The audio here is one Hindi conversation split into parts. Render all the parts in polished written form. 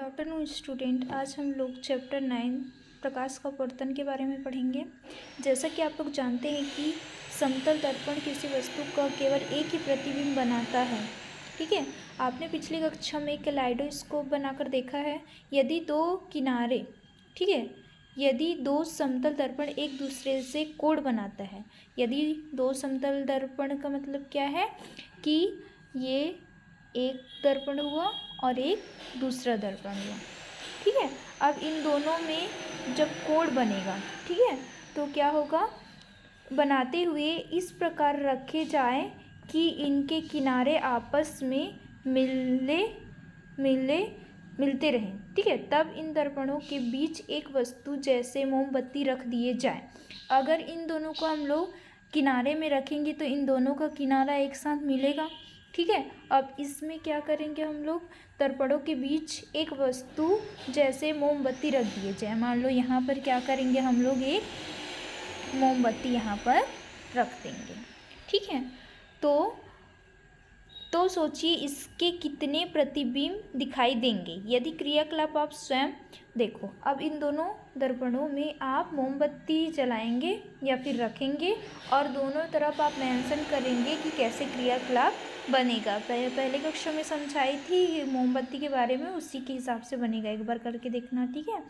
Good afternoon student. आज हम लोग चैप्टर 9 प्रकाश का अपवर्तन के बारे में पढ़ेंगे। जैसा कि आप लोग जानते हैं कि समतल दर्पण किसी वस्तु का केवल एक ही प्रतिबिंब बनाता है। ठीक है, आपने पिछली कक्षा में कैलेडोस्कोप बनाकर देखा है। यदि दो किनारे, ठीक है, यदि दो समतल दर्पण एक दूसरे से कोण बनाता है, यदि दो समतल दर्पण का मतलब क्या है कि ये एक दर्पण हुआ और एक दूसरा दर्पण हुआ। ठीक है, अब इन दोनों में जब कोण बनेगा, ठीक है, तो क्या होगा, बनाते हुए इस प्रकार रखे जाए कि इनके किनारे आपस में मिलते रहें। ठीक है, तब इन दर्पणों के बीच एक वस्तु जैसे मोमबत्ती रख दिए जाए। अगर इन दोनों को हम लोग किनारे में रखेंगे तो इन दोनों का किनारा एक साथ मिलेगा। ठीक है, अब इसमें क्या करेंगे, हम लोग दर्पणों के बीच एक वस्तु जैसे मोमबत्ती रख दिए जाए। मान लो यहाँ पर क्या करेंगे, हम लोग एक मोमबत्ती यहाँ पर रख देंगे। ठीक है, तो सोचिए इसके कितने प्रतिबिंब दिखाई देंगे यदि क्रियाकलाप आप स्वयं देखो। अब इन दोनों दर्पणों में आप मोमबत्ती जलाएंगे या फिर रखेंगे और दोनों तरफ आप मेंशन करेंगे कि कैसे क्रियाकलाप बनेगा। पहले कक्षा में समझाई थी मोमबत्ती के बारे में, उसी के हिसाब से बनेगा, एक बार करके देखना। ठीक है,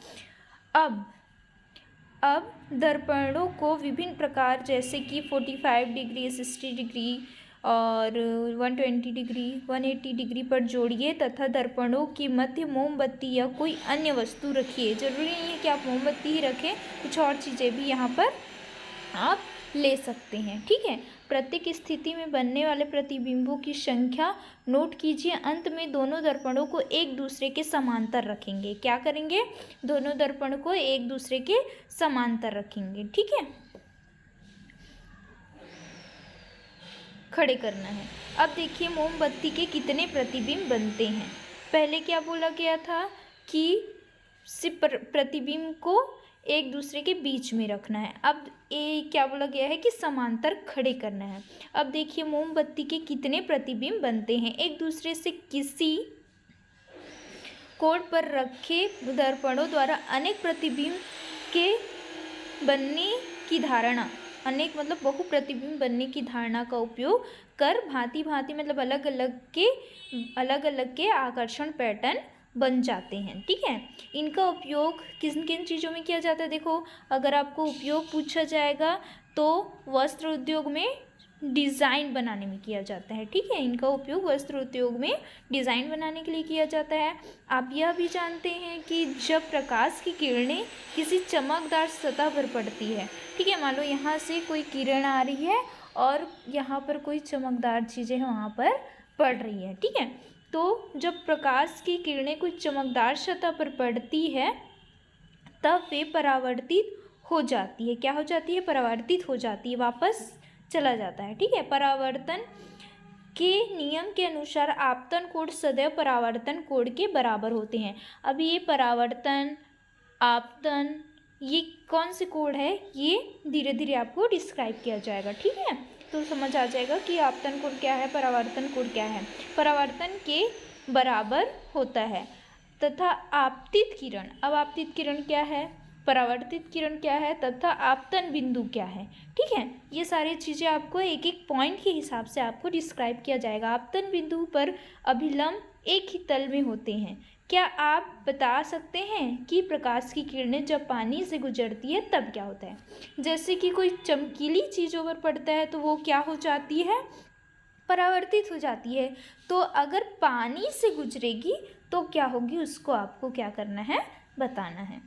अब दर्पणों को विभिन्न प्रकार जैसे कि 45 डिग्री, 60 डिग्री और 120 डिग्री, 180 डिग्री पर जोड़िए तथा दर्पणों की मध्य मोमबत्ती या कोई अन्य वस्तु रखिए। जरूरी नहीं है कि आप मोमबत्ती ही रखें, कुछ और चीज़ें भी यहाँ पर आप ले सकते हैं। ठीक है, प्रत्येक स्थिति में बनने वाले प्रतिबिंबों की संख्या नोट कीजिए। अंत में दोनों दर्पणों को एक दूसरे के समांतर रखेंगे। क्या करेंगे, दोनों दर्पण को एक दूसरे के समांतर रखेंगे। ठीक है, खड़े करना है। अब देखिए मोमबत्ती के कितने प्रतिबिंब बनते हैं। पहले क्या बोला गया था कि सिर्फ प्रतिबिंब को एक दूसरे के बीच में रखना है। अब ये क्या बोला गया है कि समांतर खड़े करना है। अब देखिए मोमबत्ती के कितने प्रतिबिंब बनते हैं। एक दूसरे से किसी कोण पर रखे दर्पणों द्वारा अनेक प्रतिबिंब के बनने की धारणा, अनेक मतलब बहु प्रतिबिंब बनने की धारणा का उपयोग कर भांति भांति मतलब अलग अलग के आकर्षण पैटर्न बन जाते हैं। ठीक है, इनका उपयोग किन किन चीज़ों में किया जाता है। देखो, अगर आपको उपयोग पूछा जाएगा तो वस्त्र उद्योग में डिज़ाइन बनाने में किया जाता है। ठीक है, इनका उपयोग वस्त्र उद्योग में डिज़ाइन बनाने के लिए किया जाता है। आप यह भी जानते हैं कि जब प्रकाश की किरणें किसी चमकदार सतह पर पड़ती है, ठीक है, मान लो यहाँ से कोई किरण आ रही है और यहाँ पर कोई चमकदार चीज़ें वहाँ पर पड़ रही है। ठीक है, तो जब प्रकाश की किरणें कोई चमकदार सतह पर पड़ती है तब वे परावर्तित हो जाती है। क्या हो जाती है, परावर्तित हो जाती है, वापस चला जाता है। ठीक है, परावर्तन के नियम के अनुसार आपतन कोण सदैव परावर्तन कोण के बराबर होते हैं। अभी ये परावर्तन, आपतन, ये कौन से कोण है, ये धीरे धीरे आपको डिस्क्राइब किया जाएगा। ठीक है, तो समझ आ जाएगा कि आपतन कोण क्या है, परावर्तन कोण क्या है। परावर्तन के बराबर होता है तथा आपतित किरण, अब आपतित किरण क्या है, परावर्तित किरण क्या है तथा आपतन बिंदु क्या है। ठीक है, ये सारी चीज़ें आपको एक एक पॉइंट के हिसाब से आपको डिस्क्राइब किया जाएगा। आपतन बिंदु पर अभिलंब एक ही तल में होते हैं। क्या आप बता सकते हैं कि प्रकाश की किरणें जब पानी से गुजरती है तब क्या होता है। जैसे कि कोई चमकीली चीज़ों पर पड़ता है तो वो क्या हो जाती है, परावर्तित हो जाती है। तो अगर पानी से गुजरेगी तो क्या होगी, उसको आपको क्या करना है, बताना है।